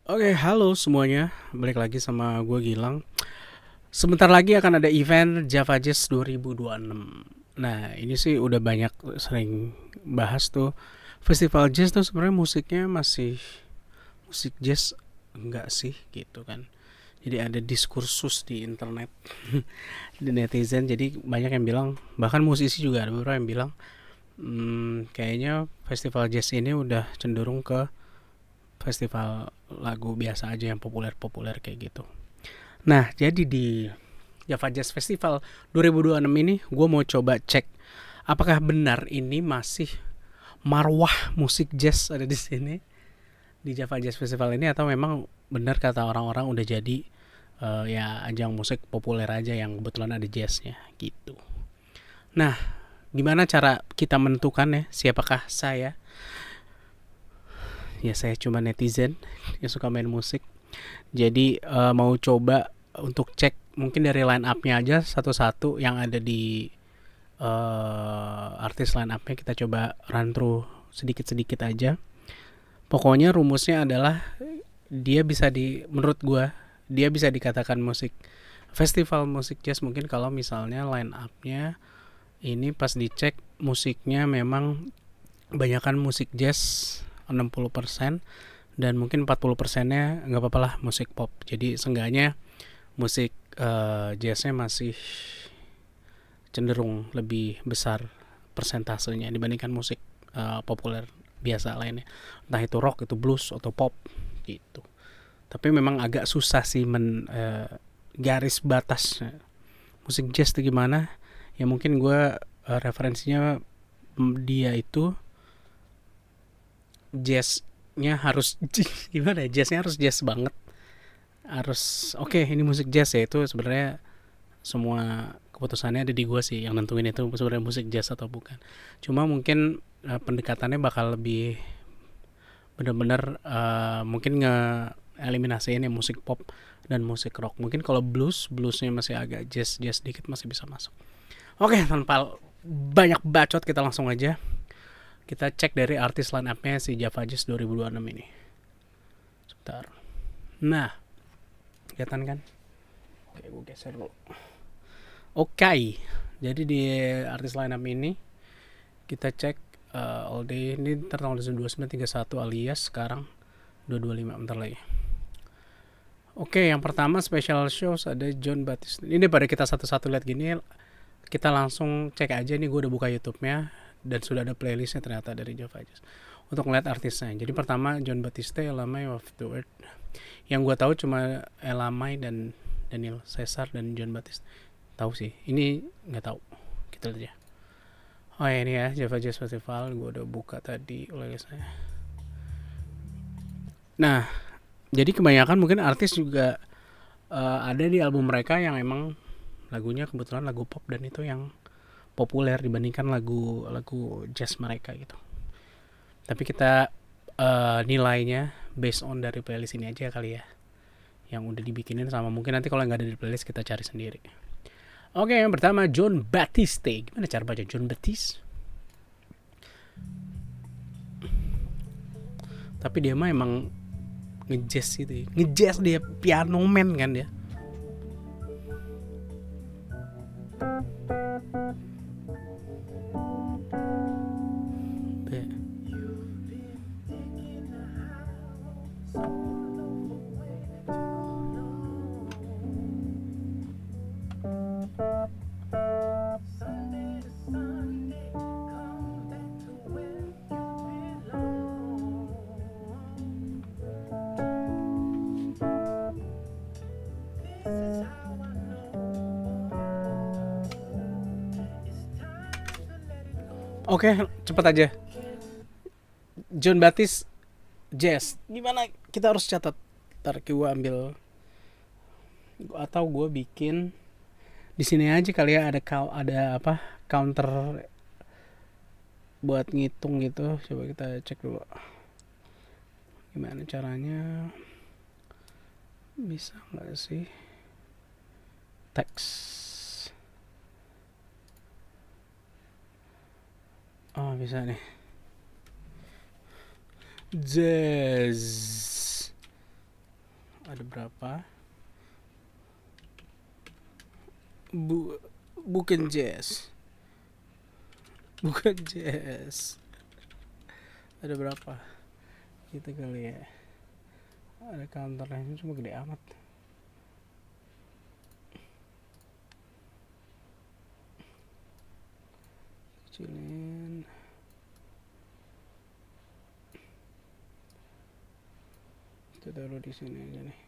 Oke, halo semuanya. Balik lagi sama gue Gilang. Sebentar lagi akan ada event Java Jazz 2026. Nah, ini sih udah banyak sering bahas tuh. Festival jazz tuh sebenarnya musiknya masih musik jazz enggak sih gitu kan. Jadi ada diskursus di internet di netizen. Jadi banyak yang bilang, bahkan musisi juga ada beberapa yang bilang, kayaknya festival jazz ini udah cenderung ke festival lagu biasa aja yang populer-populer kayak gitu. Nah, jadi di Java Jazz Festival 2026 ini gue mau coba cek apakah benar ini masih marwah musik jazz ada di sini di Java Jazz Festival ini, atau memang benar kata orang-orang udah jadi ya ajang musik populer aja yang kebetulan ada jazznya gitu. Nah, gimana cara kita menentukan ya siapakah saya? Ya saya cuma netizen yang suka main musik. Jadi mau coba untuk cek mungkin dari line up-nya aja satu-satu yang ada di artis line up-nya, kita coba run through sedikit-sedikit aja. Pokoknya rumusnya adalah dia bisa menurut gua dia bisa dikatakan musik festival musik jazz mungkin kalau misalnya line up-nya ini pas dicek musiknya memang kebanyakan musik jazz 60% dan mungkin 40%-nya nggak apa-apa lah musik pop. Jadi seenggaknya musik jazznya masih cenderung lebih besar persentasenya dibandingkan musik populer biasa lainnya. Entah itu rock, itu blues, atau pop gitu. Tapi memang agak susah sih garis batas musik jazz itu gimana. Ya mungkin gue referensinya dia itu jazznya harus gimana ya, jazznya harus jazz banget, harus oke, ini musik jazz ya, itu sebenarnya semua keputusannya ada di gue sih yang nentuin itu sebenarnya musik jazz atau bukan. Cuma mungkin pendekatannya bakal lebih bener-bener mungkin eliminasiin yang musik pop dan musik rock. Mungkin kalau bluesnya masih agak jazz jazz dikit masih bisa masuk. Oke, tanpa banyak bacot kita langsung aja kita cek dari artis line up-nya si Java Jazz 2026 ini. Sebentar. Nah, kelihatan kan? Oke, gue geser dulu. Oke, jadi di artis line up ini kita cek all day ini tertanggal 2931 alias sekarang 225 bentar lagi. Oke, yang pertama special shows ada John Baptiste. Ini pada kita satu-satu lihat gini, kita langsung cek aja nih, gue udah buka YouTube-nya dan sudah ada playlistnya ternyata dari Java Jazz untuk ngeliat artisnya. Jadi pertama John Baptiste, Elamai of the Earth. Yang gue tahu cuma Elamai dan Daniel Caesar dan John Baptiste. Tahu sih, ini nggak tahu. Kita lihat ya. Oh ya, ini ya Java Jazz Festival, gue udah buka tadi playlistnya. Nah, jadi kebanyakan mungkin artis juga ada di album mereka yang emang lagunya kebetulan lagu pop dan itu yang populer dibandingkan lagu jazz mereka gitu. Tapi kita nilainya based on dari playlist ini aja kali ya, yang udah dibikinin sama, mungkin nanti kalau nggak ada di playlist kita cari sendiri. Oke, yang pertama John Baptiste. Gimana cara baca John Baptiste? Tapi dia mah emang ngejazz gitu ya. Ngejazz, dia piano man kan dia. Oke, cepet aja. John Baptiste jazz. Gimana? Kita harus catat. Ntar gue ambil atau gue bikin di sini aja kali ya, ada apa counter buat ngitung gitu. Coba kita cek dulu gimana caranya, bisa nggak sih teks. Oh bisa nih, jazz. ada berapa? Bu bukan jazz. Bukan jazz. Ada berapa? Gitu kali ya. Ada counternya cuma gede amat. Kecilin. Kita taruh di sini aja nih.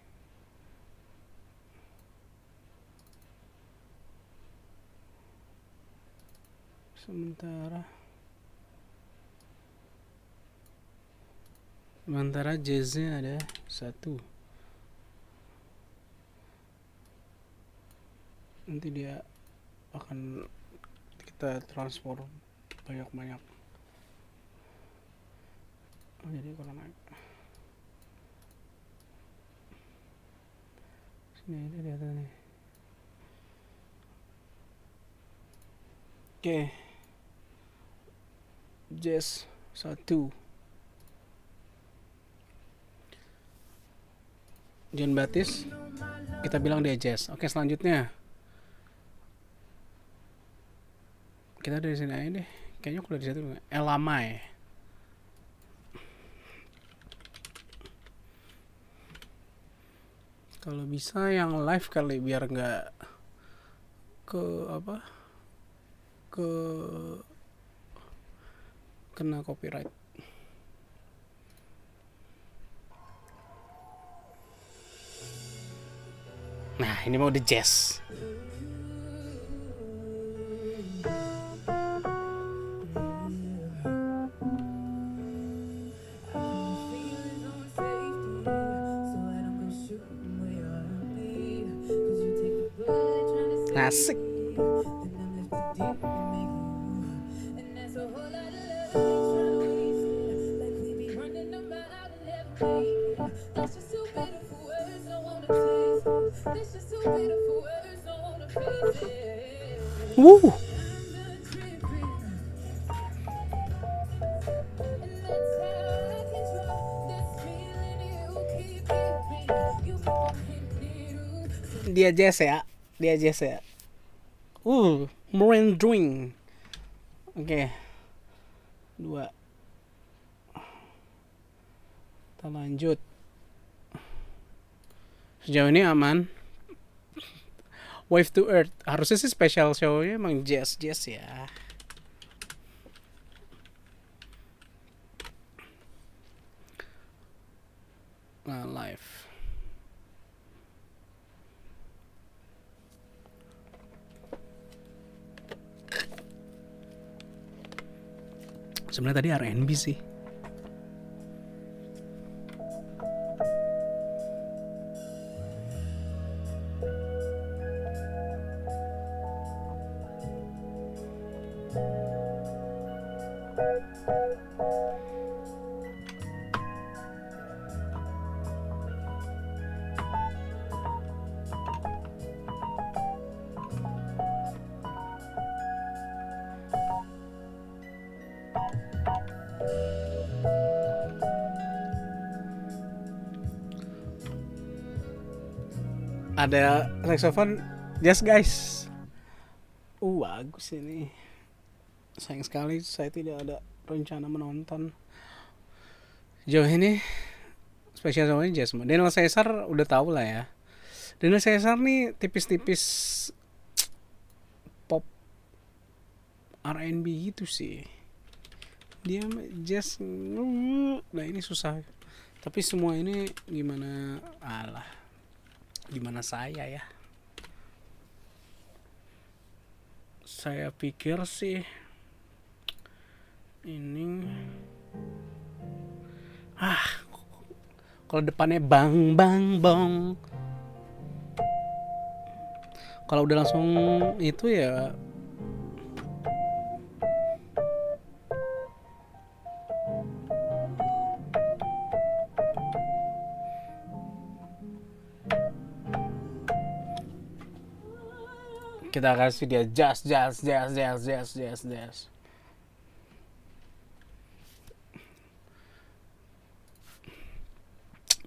Sementara jazznya ada 1. Nanti dia akan kita transfer banyak-banyak. Jadi kurang naik. Sini ini di atas nih. Oke. Jazz 1. John Baptiste kita bilang dia jazz. Oke, selanjutnya kita dari sini aja deh. Kayaknya aku dari situ Elamai. Kalau bisa yang live kali biar nggak ke apa? Ke kena copyright. Nah, ini mau the jazz. Asik. Woo. Dia jazz ya. Dia jazz ya. Marine Dream. Oke. 2. Kita lanjut. Sejauh ini aman. Wave to Earth. Harusnya sih special show-nya emang jazz ya. Nah, live. Sebenarnya tadi R&B sih. Ada saxophone jazz guys. Bagus ini. Sayang sekali saya tidak ada rencana menonton. Jauh ini spesial show-nya jazz. Daniel Caesar udah tahu lah ya. Daniel Caesar nih tipis-tipis pop R&B gitu sih. Dia jazz. Nah ini susah. Tapi semua ini gimana saya ya. Saya pikir sih ini kalau depannya bang bang bong, kalau udah langsung itu ya kita kasih dia jazz.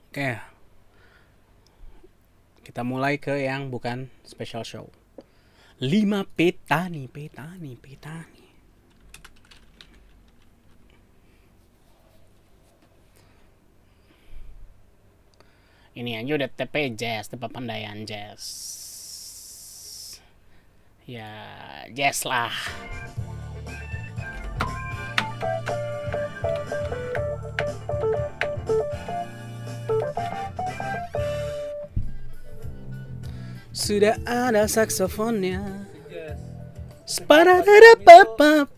Oke. Kita mulai ke yang bukan special show. 5 peta nih. Ini aja udah TP jazz, tempat pandaian jazz. Ya, jazz lah. Sudah ada saksofonnya. Sparararapapap.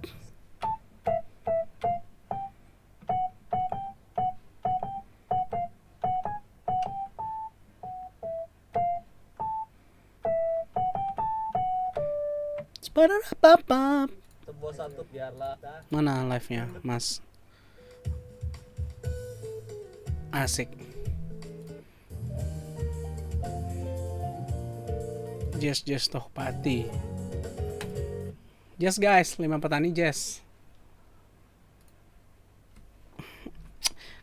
Spararapapap. Sebuah satu biarlah. Mana live-nya, Mas? Asik. Jazz Tohpati. Jazz guys, 5 petani jazz.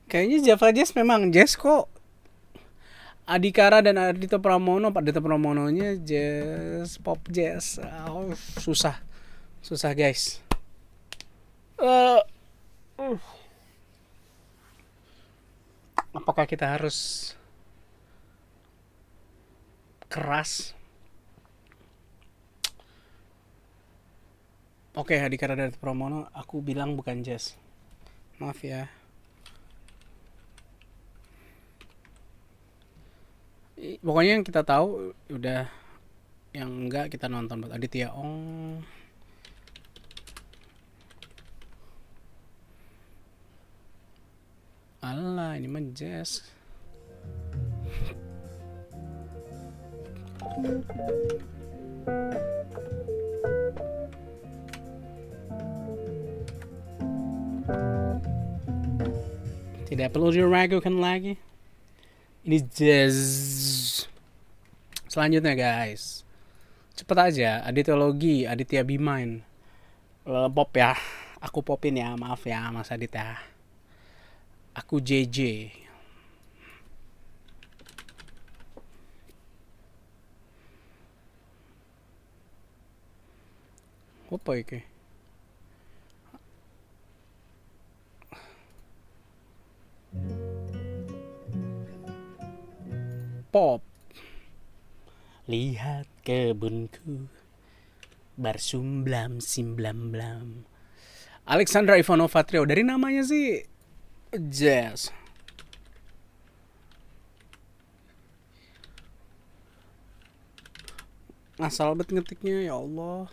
Kayaknya Java Jazz memang jazz kok. Adikara dan Ardhito Pramono, Pak Ardhito Pramononya jazz, pop jazz. Oh, susah guys. Apakah kita harus keras? Oke, Adhikara dan Ardhito Pramono, aku bilang bukan jazz. Maaf ya. Pokoknya yang kita tahu udah, yang enggak kita nonton buat Aditya Ong. Alah, ini mah jazz. Tidak perlu diragukan lagi. Ini jazz. Selanjutnya guys, cepet aja. Aditologi, Aditya Bimain. Pop ya. Aku popin ya, maaf ya Mas Adit ya. Aku JJ. Apa iki? Pop. Lihat kebunku bersumblam simblam blam. Alexandra Ivanova Trio, dari namanya sih jazz. Asal bet ngetiknya, ya Allah.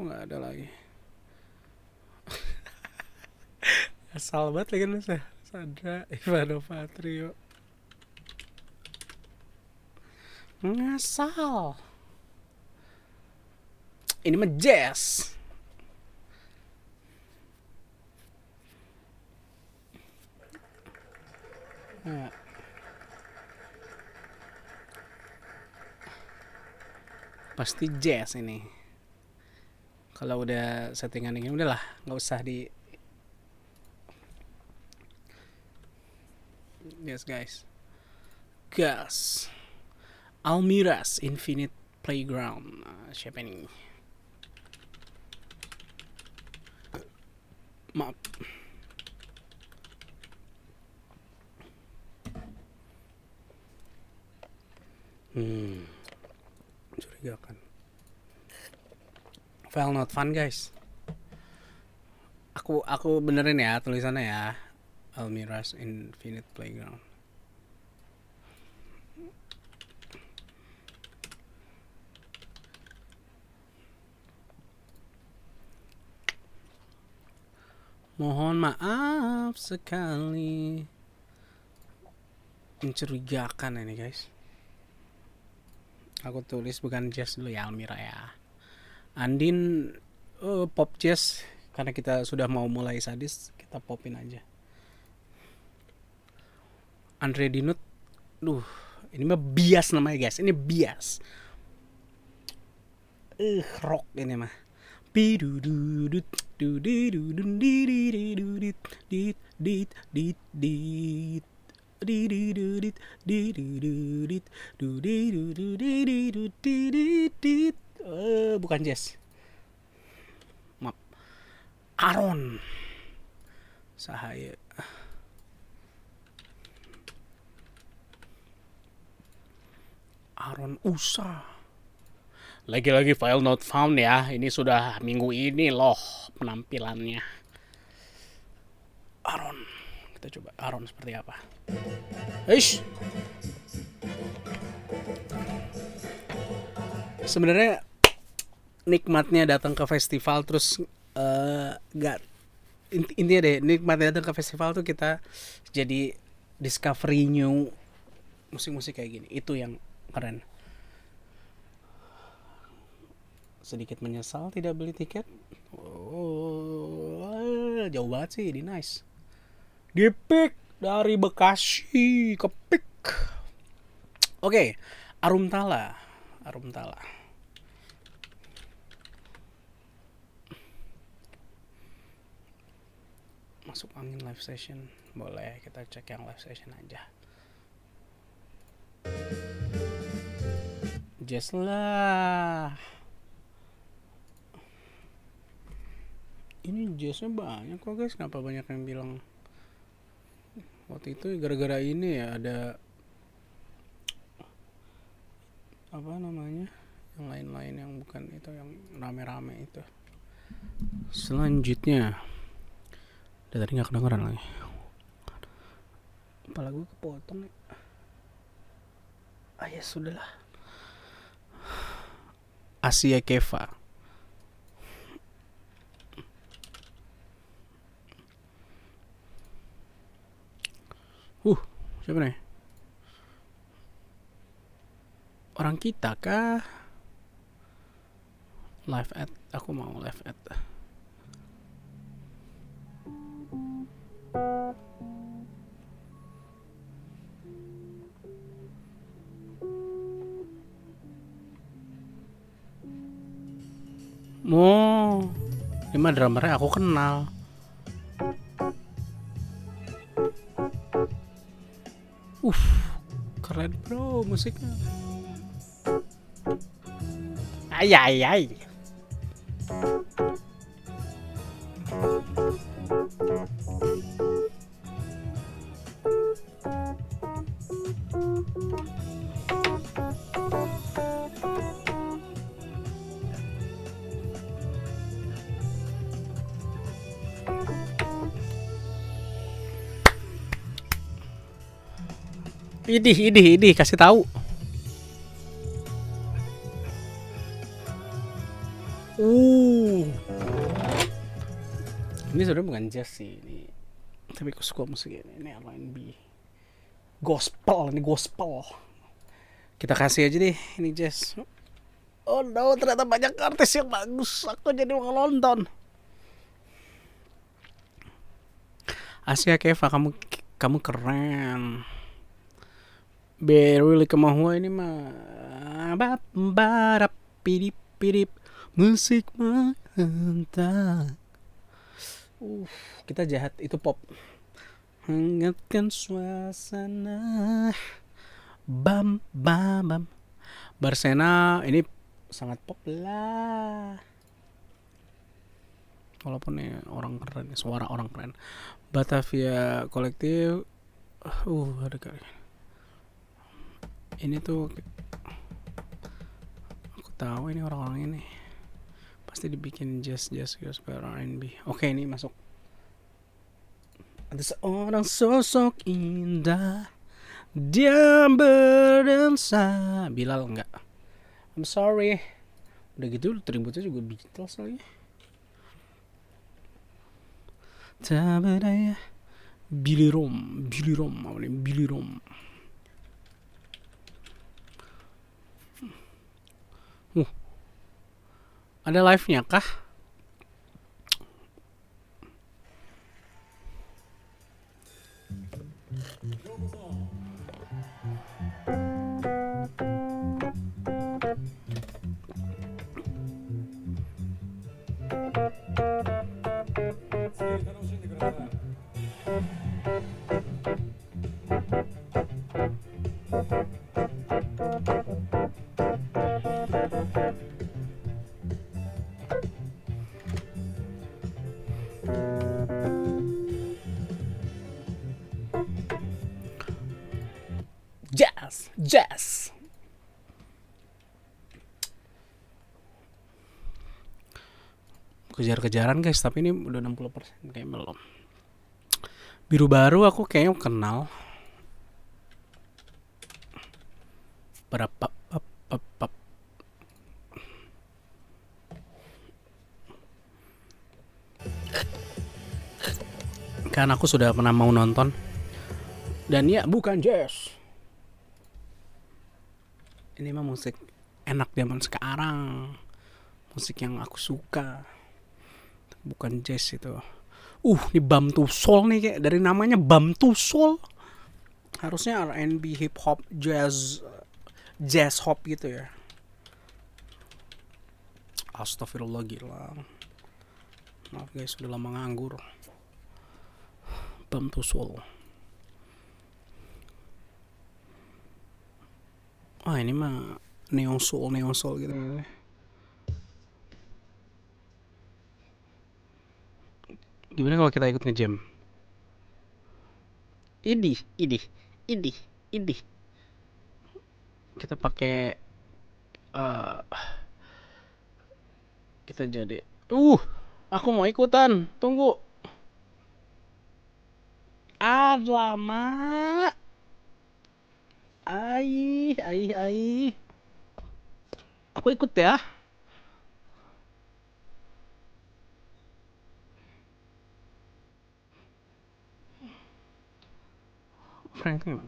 Oh, nggak ada lagi. Asal banget lagi lu sih. Sandra Ivanova Trio. Ngasal. Ini mah jazz. Nah. Pasti jazz ini. Kalau udah settingan ini udahlah, nggak usah di. Yes guys. Gas. Almira's Infinite Playground. Siapa ini? Maaf. Curigakan. File not fun guys. Aku benerin ya tulisannya ya. Almira's Infinite Playground. Mohon maaf sekali. Mencurigakan ini guys. Aku tulis bukan jazz dulu ya, Almira ya. Andin pop jazz, karena kita sudah mau mulai sadis, kita popin aja. Andre Dinut, ini mah bias namanya guys, ini bias. Rock ini mah. Bidududut, dudidudun, didididudit, dit, dit, dit, dit. Dididudit, dididudit, dudidududididut, dididit. Bukan jazz. Maaf. Aaron Sahaya. Aaron Usa. Lagi-lagi file not found ya. Ini sudah minggu ini loh penampilannya. Aaron. Kita coba Aaron seperti apa. Eish. Sebenarnya nikmatnya datang ke festival terus gak intinya deh, nikmatnya datang ke festival tuh kita jadi discovery new musik-musik kayak gini. Itu yang keren. Sedikit menyesal tidak beli tiket. Jauh banget sih di Nice. Di Pik dari Bekasi ke Pik. Oke, Arumtala. Masuk angin live session. Boleh kita cek yang live session aja. Jazz lah. Ini jazznya banyak kok guys. Kenapa banyak yang bilang waktu itu gara-gara ini ya, ada apa namanya, yang lain-lain yang bukan itu, yang rame-rame itu. Selanjutnya udah tadi nggak kedengeran lagi. Kepala gue kepotong nih. Ya sudahlah. Asia Keva. Siapa nih? Orang kita kah? Live at. Aku mau live at. Ini mah drummernya aku kenal. Keren bro musiknya. Ay. Idih, kasih tahu. Ini sebenarnya bukan jazz sih ini, tapi aku suka musik ini R&B, gospel. Kita kasih aja deh ini jazz. Oh no, ternyata banyak artis yang bagus. Aku jadi mau nonton. Asia Keva, kamu keren. Really kemahua ini mah. Barap pirip musik mantap. Kita jahat, itu pop. Hangatkan suasana. Bam. Barsena ini sangat pop lah. Walaupun ini orang keren, suara orang keren. Batavia Kolektif. Ada kali. Ini tuh aku tahu ini orang-orang ini pasti dibikin jazz gospel R&B. Oke, ini masuk. Ada seorang sosok indah, dia berdansa. Bilal enggak? I'm sorry. Udah gitu tributnya juga Beatles lagi. Tak berdaya. Billy Rom. Ada live-nya kah? kejar-kejaran guys, tapi ini udah 60% kayak belum. Biru baru aku kayaknya kenal. Berapa kan aku sudah pernah mau nonton. Dan ya bukan jazz. Ini mah musik enak zaman sekarang. Musik yang aku suka. Bukan jazz itu. Ini Bam to Soul nih, kayak dari namanya Bam to Soul. Harusnya R&B, hip hop, jazz, jazz hop gitu ya. Astagfirullah, gila. Maaf guys, udah lama nganggur. Bam to Soul. Ini mah neo soul gitu. Gimana kalau kita ikut ngejam? Ini. Kita pakai kita jadi. Aku mau ikutan. Tunggu. Lama. Ai. Aku ikut ya. Franklin.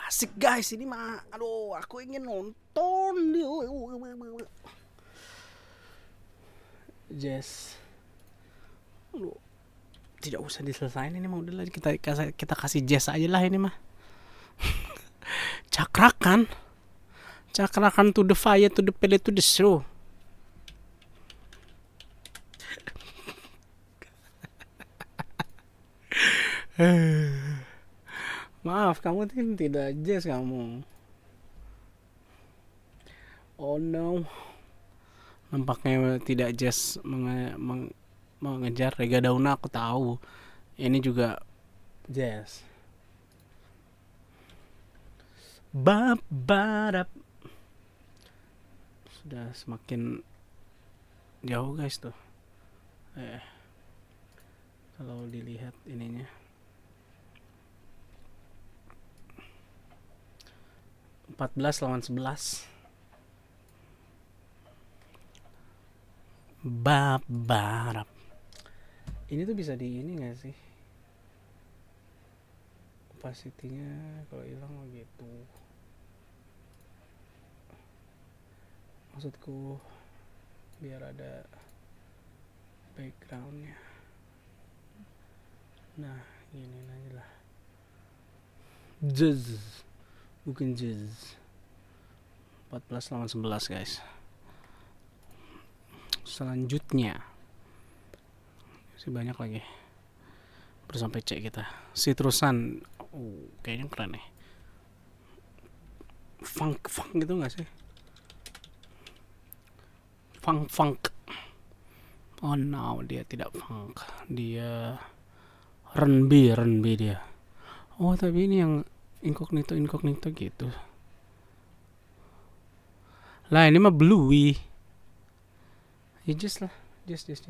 Asik guys, ini mah. Aduh, aku ingin nonton. Jazz. Aduh, tidak usah diselesain ini mah, udahlah kita kasih jazz aja lah ini mah. Cakrakan to the fire, to the pellet, to the straw. Maaf, kamu tidak jazz kamu. Oh no. Nampaknya tidak jazz mengejar Rega Dauna, aku tahu. Ini juga jazz. Babarap. Sudah semakin jauh guys tuh. Kalau dilihat ininya. (14 lawan 11). Babarap. Ini tuh bisa di ini gak sih? Opacity-nya kalau hilang gitu. Maksudku biar ada backgroundnya. Nah, gini aja lah. Jazz. Bukan jazz. 14 lawan 11 guys. Selanjutnya masih banyak lagi. Bersampai cek kita. Citrusan. Kayaknya keren nih. Funk gitu gak sih? Funk. Oh no, dia tidak funk. Dia R&B dia. Oh, tapi ini yang incognito gitu. Lah, ini mah bluey. Ya just lah. Just. 15.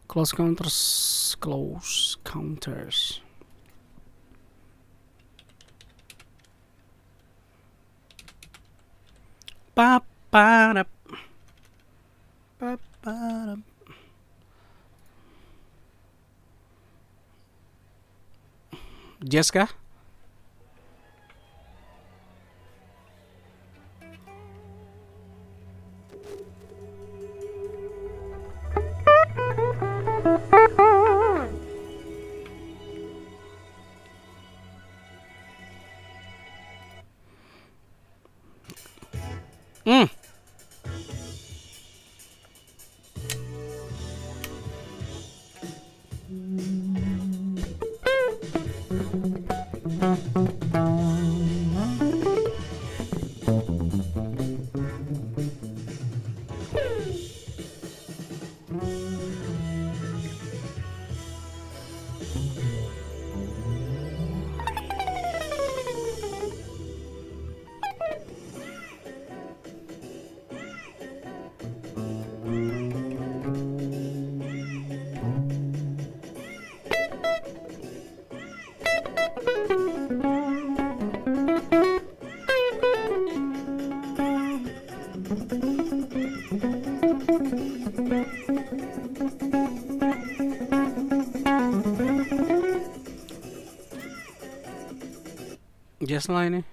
Close counters. Paparap, paparap. Jazz kah? Hmm. Jazz lah ini.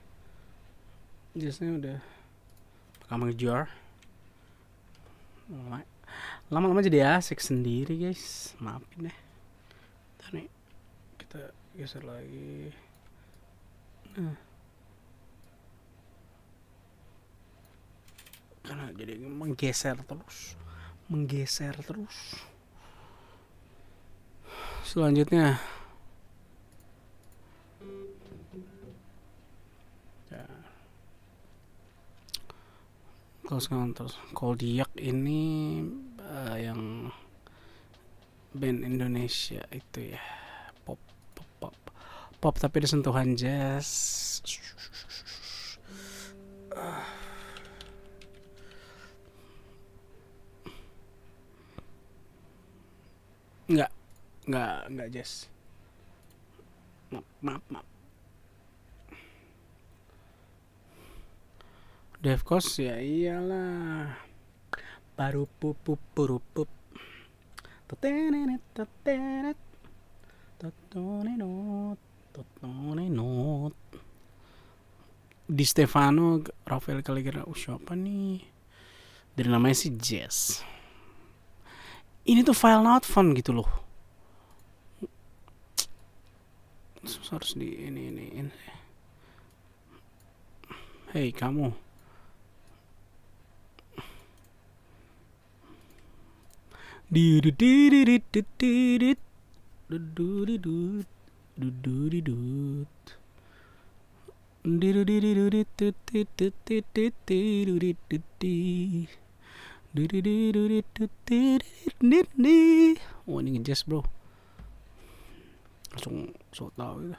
Jazznya udah bakal ngejar. Lama-lama jadi asik sendiri guys. Maafin deh. Ntar nih kita geser lagi. Nah. Karena jadi menggeser terus. Selanjutnya ya, terus Koldiak ini yang band Indonesia itu ya, pop tapi ada sentuhan jazz. Enggak jazz. Maaf. Devcos ya iyalah. Baru pup. Tetenet. Totonenot. Di Stefano, Rafael Caligara, siapa nih? Dari namanya sih jazz. Ini tuh file not fun gitu loh. Harus di ini. Hei kamu. Oh ini ngejazz bro. Langsung so tau gitu.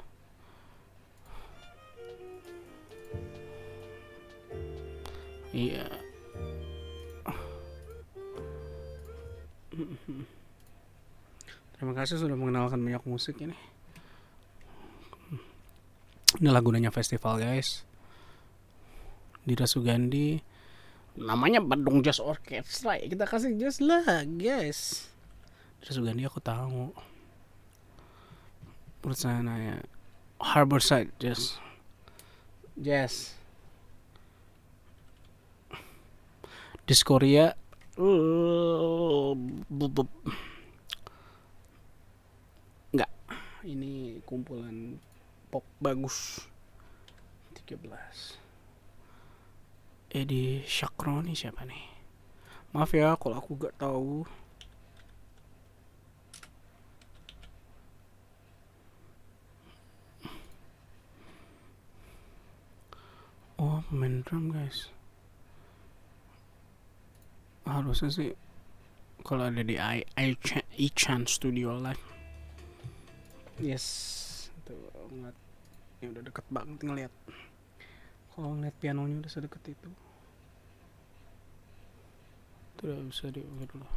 Iya. Terima kasih sudah mengenalkan banyak musik ini. Ini lagu nanya festival guys. Dira Sugandi. Namanya Bandung Jazz Orchestra ya, kita kasih jazz lah guys. Dira Sugandi aku tahu. Menurut sana ya Harborside Jazz. Diskoria. Enggak. Ini kumpulan pop bagus. 13. Edi Syakroni siapa nih? Maaf ya kalau aku gak tahu. Oh, pemain drum guys. Harusnya sih kalau ada di iChan Studio Live. Yes, tuh ngeliat, ini udah deket banget ngeliat. Kalau ngeliat pianonya udah sedekat itu. Itu udah bisa diukur dulu.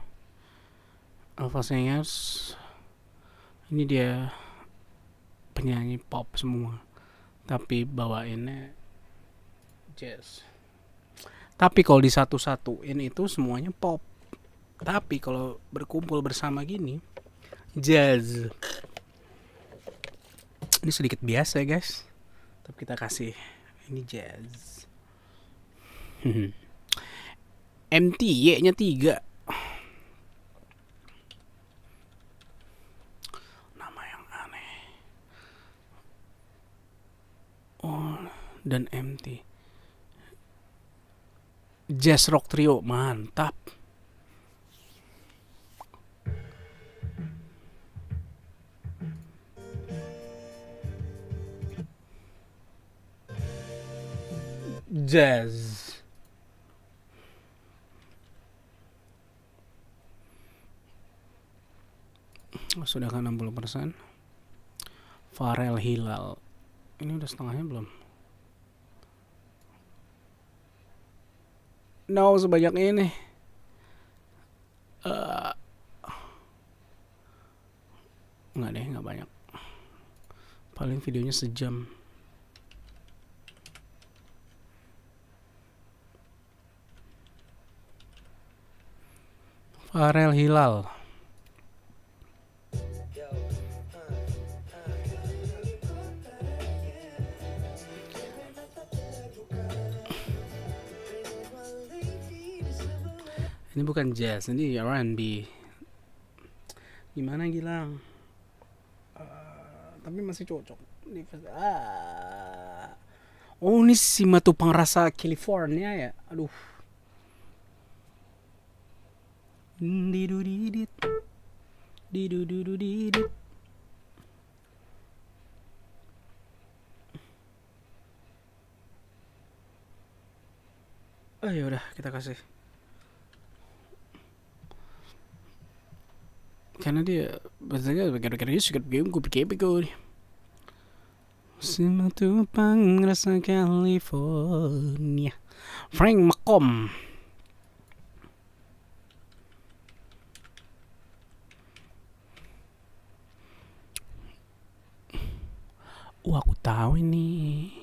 Alpha Singers. Ini dia penyanyi pop semua, tapi bawainnya jazz. Tapi kalau disatu-satuin itu semuanya pop. Tapi kalau berkumpul bersama gini, jazz. Ini sedikit biasa ya guys. Tapi kita kasih ini jazz. MT Y-nya 3. Nama yang aneh. Oh, dan MT. Jazz Rock Trio, mantap. Jazz. Sudah kan 60%. Farel Hilal. Ini udah setengahnya belum? No, sebanyak ini. Enggak deh, enggak banyak. Paling videonya sejam. Farel Hilal. Ini bukan jazz, ini R&B. Gimana Gilang? Tapi masih cocok. Oh, ini si Matupang Rasa California ya. Aduh. Didudidit. Didududidit. Oh ya udah, kita kasih. Karena dia bahasanya begitu suka game gue pikir si Matupang Rasa California. Frank Makom. Aku tahu ini.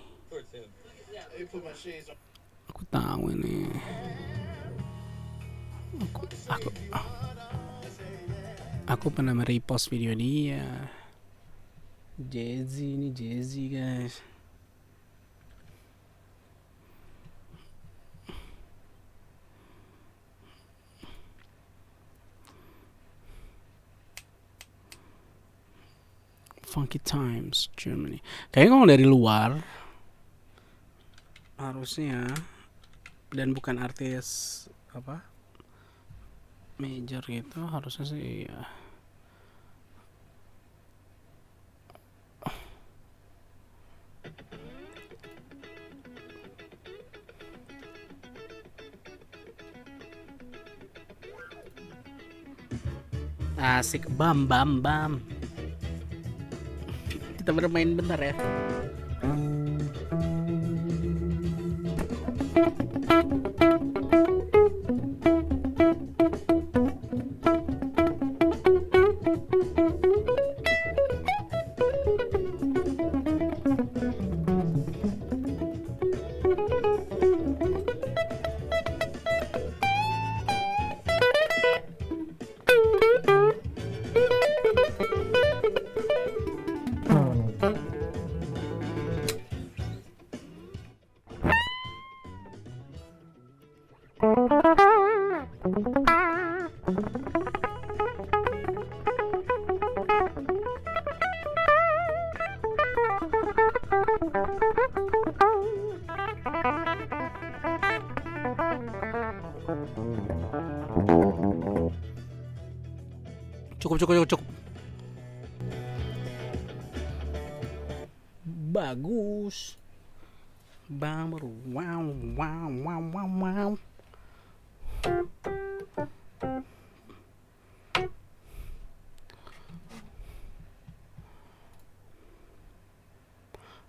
Aku tahu ini. Aku pernah merepost video dia. Jazzy, ini Jazzy guys. Funky Times Germany. Kayaknya kalau dari luar harusnya, dan bukan artis apa major gitu, harusnya sih ya. Asik, bam bam bam. Kita bermain bentar ya. Cukup. Bagus. Bam, wow.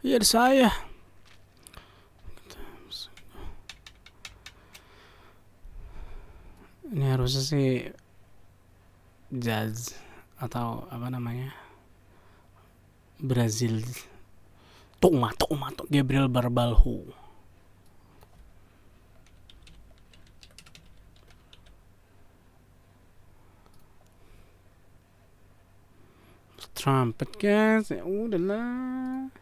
Iya, saya. Ini harusnya sih jazz atau apa namanya, Brazil. Toma Gabriel Barbalho. trumpet guys, ya udahlah.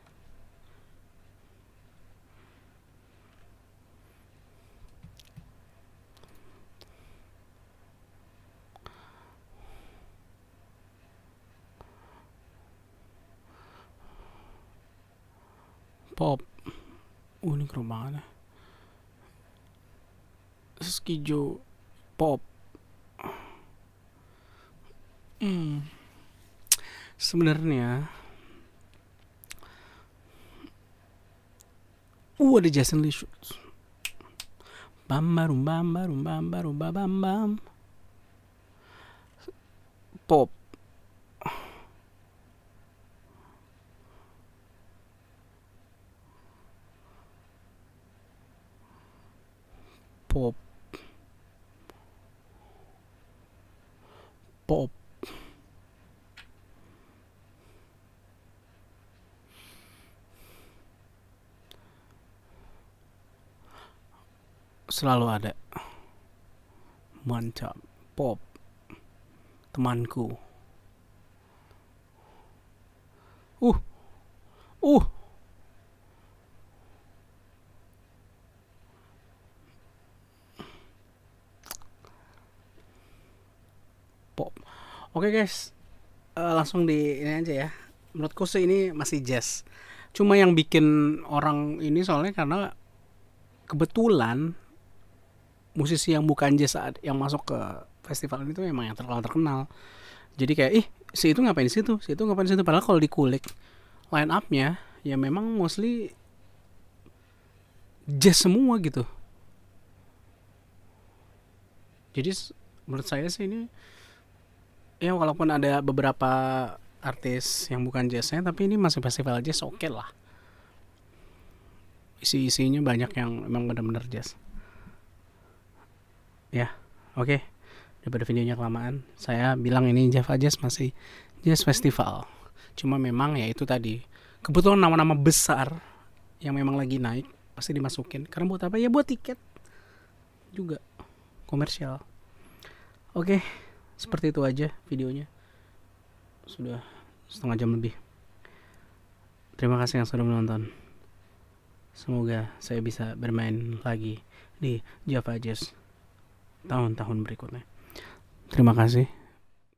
Pop, ini keren banget ya. Skijo pop. Sebenarnya ada Jason Lee Schultz. Bam barum bam barum bam barum bam bam bam. Pop. Pop. Pop. Selalu ada. Mantap. Pop. Temanku. Uh. Pop. Oke guys, langsung di ini aja ya. Menurutku sih ini masih jazz. Cuma yang bikin orang ini soalnya karena kebetulan musisi yang bukan jazz yang masuk ke festival ini tuh memang yang terkenal. Jadi kayak si itu ngapain di situ, si itu ngapain di situ. Padahal kalau dikulik line up-nya ya memang mostly jazz semua gitu. Jadi menurut saya sih ini ya walaupun ada beberapa artis yang bukan jazznya, tapi ini masih festival jazz, oke lah. Isi-isinya banyak yang emang benar-benar jazz. Ya, oke. Daripada videonya kelamaan, saya bilang ini Java Jazz masih jazz festival. Cuma memang ya itu tadi, kebetulan nama-nama besar yang memang lagi naik pasti dimasukin. Karena buat apa? Ya buat tiket juga komersial. Oke, seperti itu aja videonya. Sudah setengah jam lebih. Terima kasih yang sudah menonton. Semoga saya bisa bermain lagi di Java Jazz tahun-tahun berikutnya. Terima kasih.